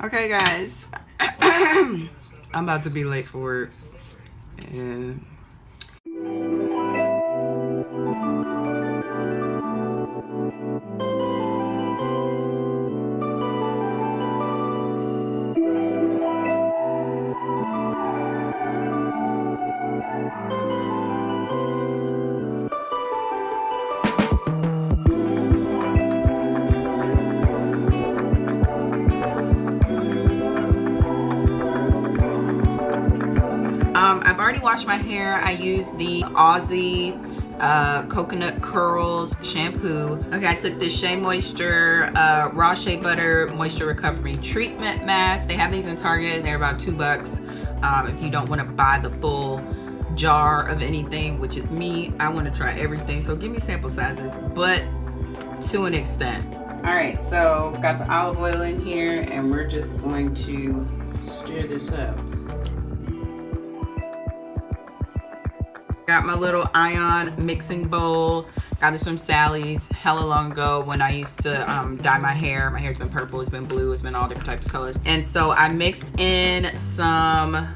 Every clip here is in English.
Okay, guys, I'm about to be late for work, and I've already washed my hair. I used the Aussie coconut curls shampoo. Okay, I took this Shea Moisture raw shea butter moisture recovery treatment mask. They have these in Target. They're about $2 if you don't want to buy the full jar of anything, which is me. I want to try everything, so give me sample sizes, but to an extent. All right, so got the olive oil in here, and we're just going to stir this up. Got my little ion mixing bowl. Got this from Sally's hella long ago when I used to dye my hair. My hair's been purple, it's been blue, it's been all different types of colors. And so I mixed in some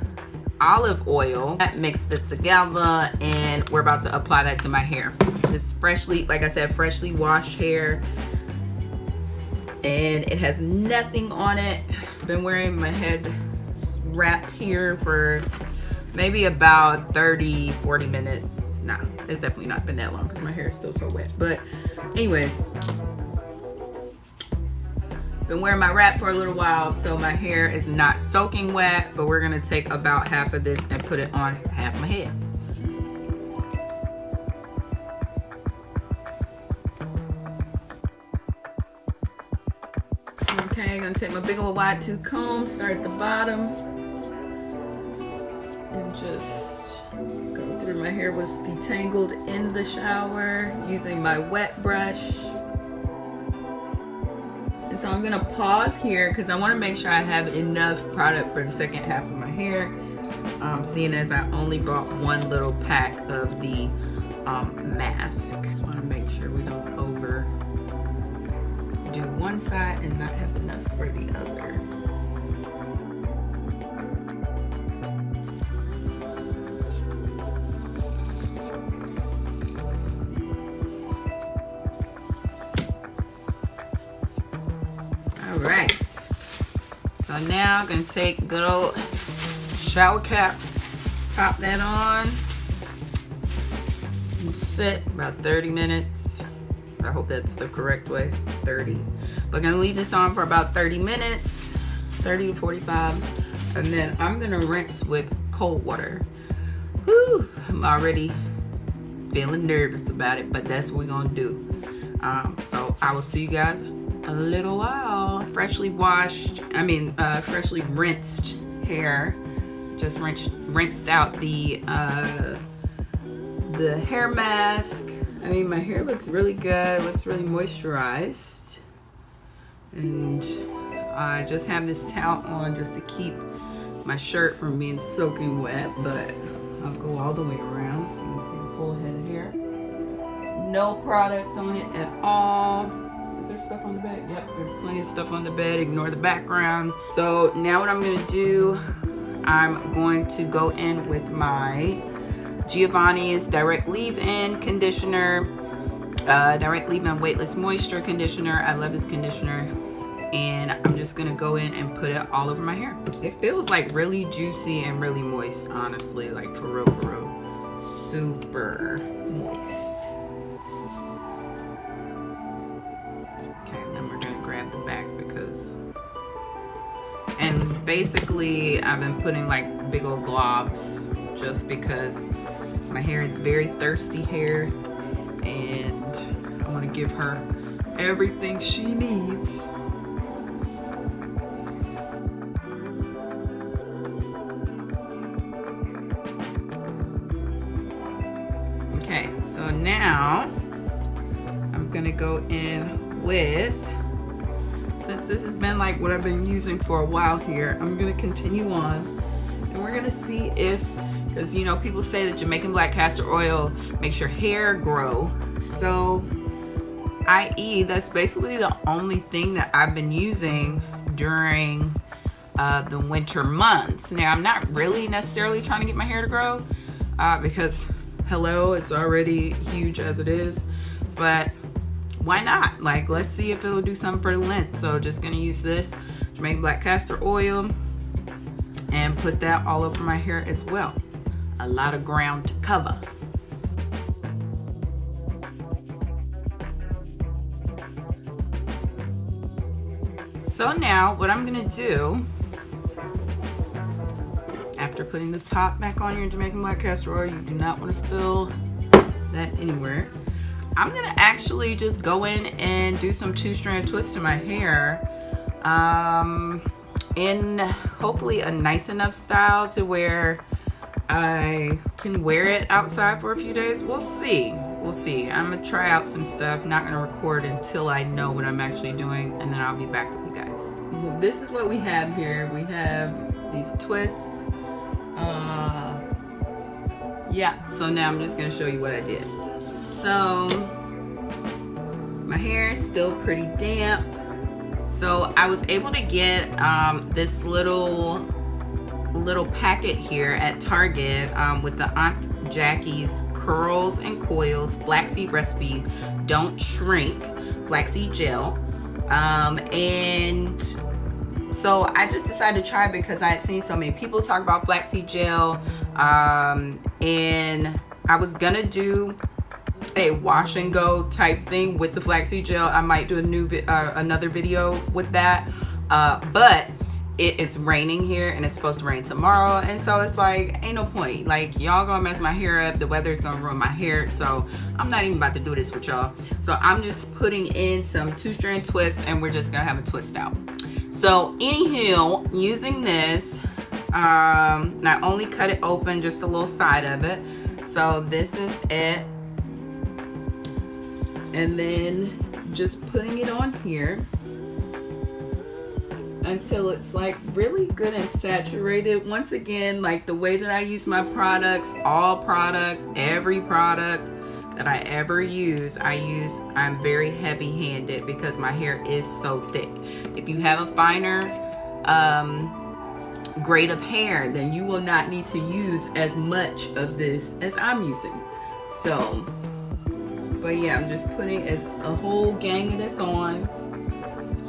olive oil. I mixed it together, and we're about to apply that to my hair. This freshly, like I said, freshly washed hair. And it has nothing on it. Been wearing my head wrap here for maybe about 30-40 minutes. Nah, it's definitely not been that long because my hair is still so wet. But anyways, been wearing my wrap for a little while, so my hair is not soaking wet, but we're gonna take about half of this and put it on half my head. Okay, gonna take my big old wide tooth comb, start at the bottom, and just go through. My hair was detangled in the shower using my wet brush. And so I'm gonna pause here because I want to make sure I have enough product for the second half of my hair, seeing as I only bought one little pack of the mask. Just want to make sure we don't overdo one side and not have enough for the other. Alright, so now I'm going to take a good old shower cap, pop that on, and sit about 30 minutes. I hope that's the correct way, 30. But I'm going to leave this on for about 30 minutes, 30 to 45, and then I'm going to rinse with cold water. Whew, I'm already feeling nervous about it, but that's what we're going to do. So I will see you guys a little while. Freshly rinsed hair. Just rinsed out the hair mask. I mean, my hair looks really good. It looks really moisturized. And I just have this towel on just to keep my shirt from being soaking wet, but I'll go all the way around so you can see the full head of hair. No product on it at all. Is there stuff on the bed? Yep, there's plenty of stuff on the bed. Ignore the background. So now what I'm going to do, I'm going to go in with my Giovanni's Direct Leave-In Conditioner, Direct Leave-In Weightless Moisture Conditioner. I love this conditioner. And I'm just going to go in and put it all over my hair. It feels like really juicy and really moist, honestly. Like for real. Super moist. The back because, and basically I've been putting like big old globs just because my hair is very thirsty hair and I want to give her everything she needs. Okay, so now I'm gonna go in with, since this has been like what I've been using for a while here, I'm gonna continue on and we're gonna see if, because you know people say that Jamaican black castor oil makes your hair grow, so i.e. that's basically the only thing that I've been using during of the winter months. Now, I'm not really necessarily trying to get my hair to grow because, hello, it's already huge as it is. But why not? Like, let's see if it'll do something for the length. So just gonna use this Jamaican black castor oil and put that all over my hair as well. A lot of ground to cover. So now what I'm gonna do, after putting the top back on your Jamaican black castor oil, you do not want to spill that anywhere. I'm gonna actually just go in and do some 2-strand twists to my hair in hopefully a nice enough style to where I can wear it outside for a few days. We'll see. We'll see. I'm gonna try out some stuff. Not gonna record until I know what I'm actually doing, and then I'll be back with you guys. This is what we have here. We have these twists. Yeah, so now I'm just gonna show you what I did. So my hair is still pretty damp. So I was able to get this little packet here at Target with the Aunt Jackie's Curls and Coils Flaxseed Recipe Don't Shrink Flaxseed Gel. And so I just decided to try it because I had seen so many people talk about flaxseed gel. And I was gonna do a wash and go type thing with the flaxseed gel. I might do another video with that, but it is raining here and it's supposed to rain tomorrow, and so it's like ain't no point. Like, y'all gonna mess my hair up, the weather's gonna ruin my hair, so I'm not even about to do this with y'all. So I'm just putting in some 2-strand twists and we're just gonna have a twist out. So anywho, using this, not only cut it open, just a little side of it. So this is it. And then just putting it on here until it's like really good and saturated. Once again, like the way that I use my products, all products, every product that I ever use, I'm very heavy-handed because my hair is so thick. If you have a finer grade of hair, then you will not need to use as much of this as I'm using. So, but yeah, I'm just putting a whole gang of this on,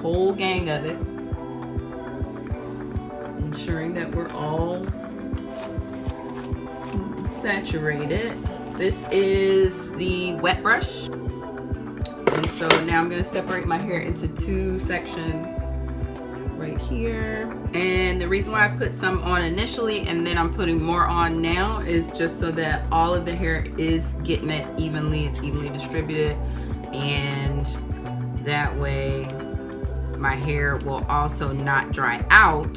whole gang of it, ensuring that we're all saturated. This is the wet brush, and so now I'm going to separate my hair into 2 sections right here. And the reason why I put some on initially and then I'm putting more on now is just so that all of the hair is getting it evenly, it's evenly distributed, and that way my hair will also not dry out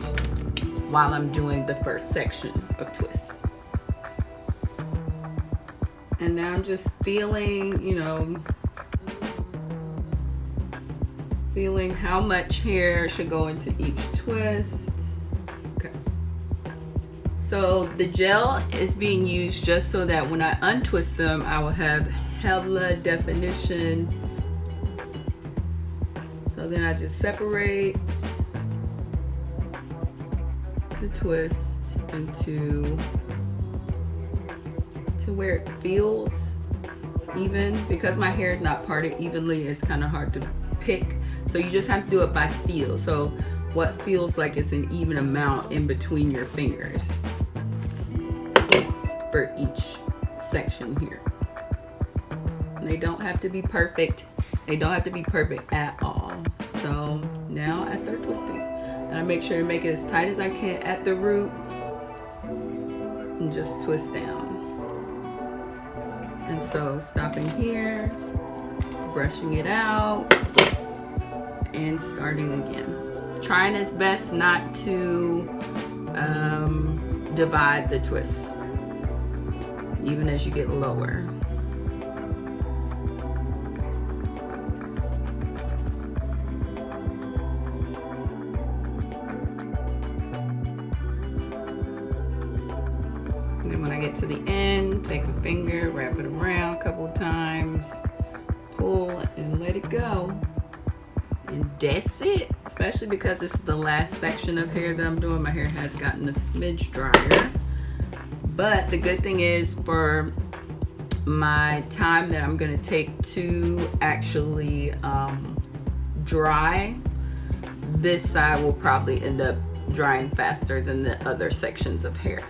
while I'm doing the first section of twists. And now I'm just feeling, you know, feeling how much hair should go into each twist. Okay. So the gel is being used just so that when I untwist them, I will have hella definition. So then I just separate the twist into where it feels even. Because my hair is not parted evenly, it's kind of hard to pick, so you just have to do it by feel. So what feels like it's an even amount in between your fingers for each section here. And they don't have to be perfect, they don't have to be perfect at all. So now I start twisting and I make sure to make it as tight as I can at the root and just twist down. And so stopping here, brushing it out, and starting again. Trying its best not to divide the twist, even as you get lower. And then when I get to the end, take a finger, wrap it around a couple of times, pull and let it go. And that's it. especially because this is the last section of hair that I'm doing. My hair has gotten a smidge drier. But the good thing is, for my time that I'm gonna take to actually dry, this side will probably end up drying faster than the other sections of hair.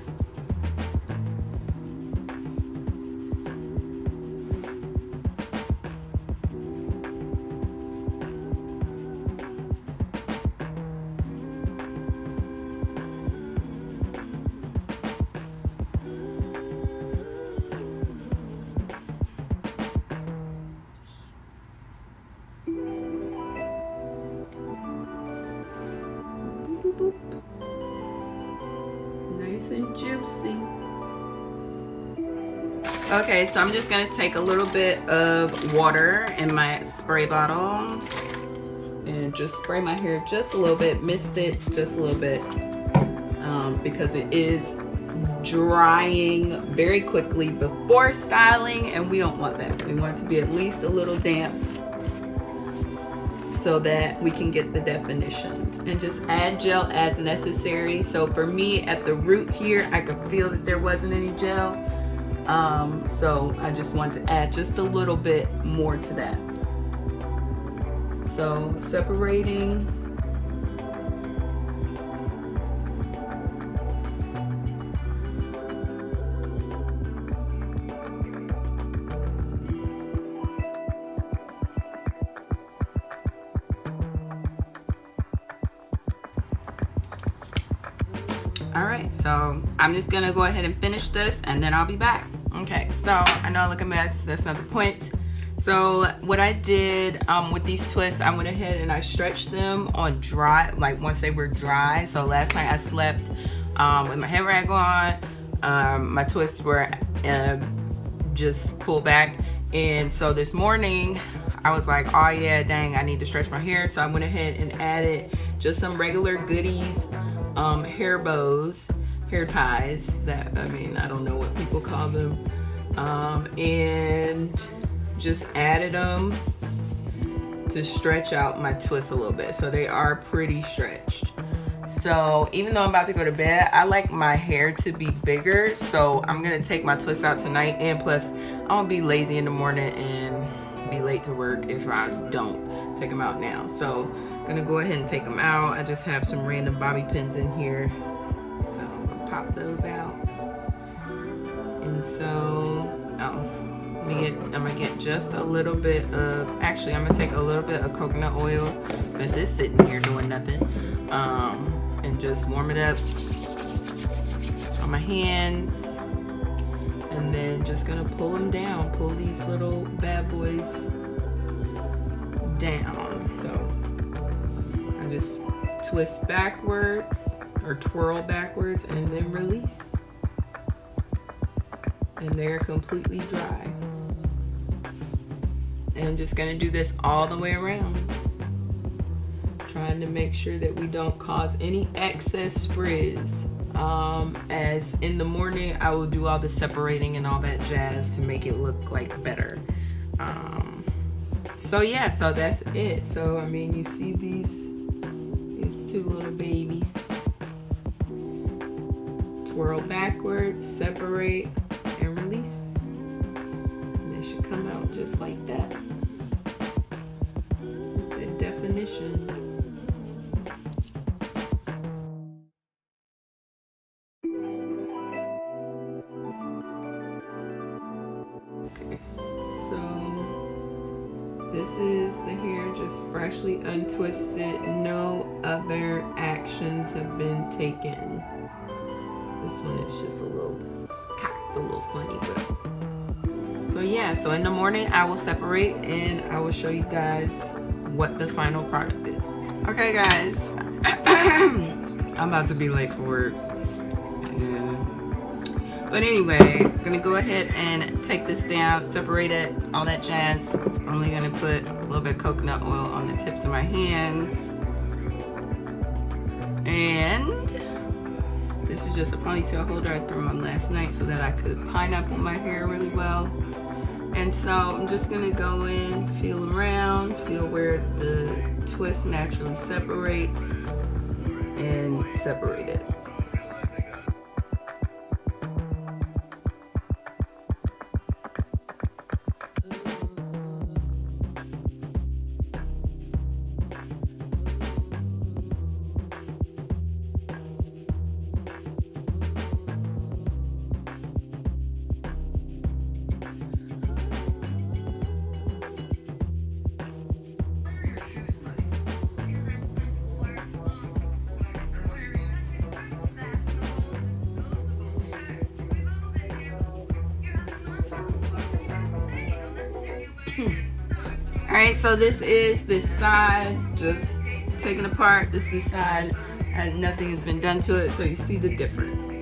Nice and juicy. Okay, so I'm just gonna take a little bit of water in my spray bottle and just spray my hair just a little bit, mist it just a little bit, because it is drying very quickly before styling, and we don't want that. We want it to be at least a little damp so that we can get the definition. And just add gel as necessary. So for me, at the root here, I could feel that there wasn't any gel. So I just want to add just a little bit more to that. So separating. All right, so I'm just gonna go ahead and finish this and then I'll be back. Okay, so I know I look a mess, that's not the point. So what I did with these twists, I went ahead and I stretched them on dry, like once they were dry. So last night I slept with my hair rag on. My twists were just pulled back. And so this morning I was like, oh yeah, dang, I need to stretch my hair. So I went ahead and added just some regular goodies, hair bows, hair ties, that, I mean, I don't know what people call them, and just added them to stretch out my twists a little bit. So they are pretty stretched. So even though I'm about to go to bed, I like my hair to be bigger, so I'm gonna take my twists out tonight, and plus I'm gonna be lazy in the morning and be late to work if I don't take them out now. So I'm gonna go ahead and take them out. I just have some random bobby pins in here, so I'm gonna pop those out. And so I'm gonna get just a little bit of, actually I'm gonna take a little bit of coconut oil since it's sitting here doing nothing, and just warm it up on my hands, and then just gonna pull them down, pull these little bad boys down. So I just twist backwards or twirl backwards and then release, and they're completely dry. And just gonna do this all the way around, trying to make sure that we don't cause any excess frizz. As in the morning I will do all the separating and all that jazz to make it look like better. So yeah, so that's it. So I mean, you see these two little babies, twirl backwards, separate, and release. And they should come out just like that. The definition. Okay, so this is the hair just freshly untwisted. No other actions have been taken. This one is just a little cocked, a little funny, but so yeah, so in the morning I will separate and I will show you guys what the final product is. Okay guys, I'm about to be late for work. But anyway, I'm gonna go ahead and take this down, separate it, all that jazz. I'm only gonna put a little bit of coconut oil on the tips of my hands. And this is just a ponytail holder I threw on last night so that I could pineapple my hair really well. And so I'm just gonna go in, feel around, feel where the twist naturally separates, and separate it. Alright, so this is this side just taken apart. This side and nothing has been done to it, so you see the difference.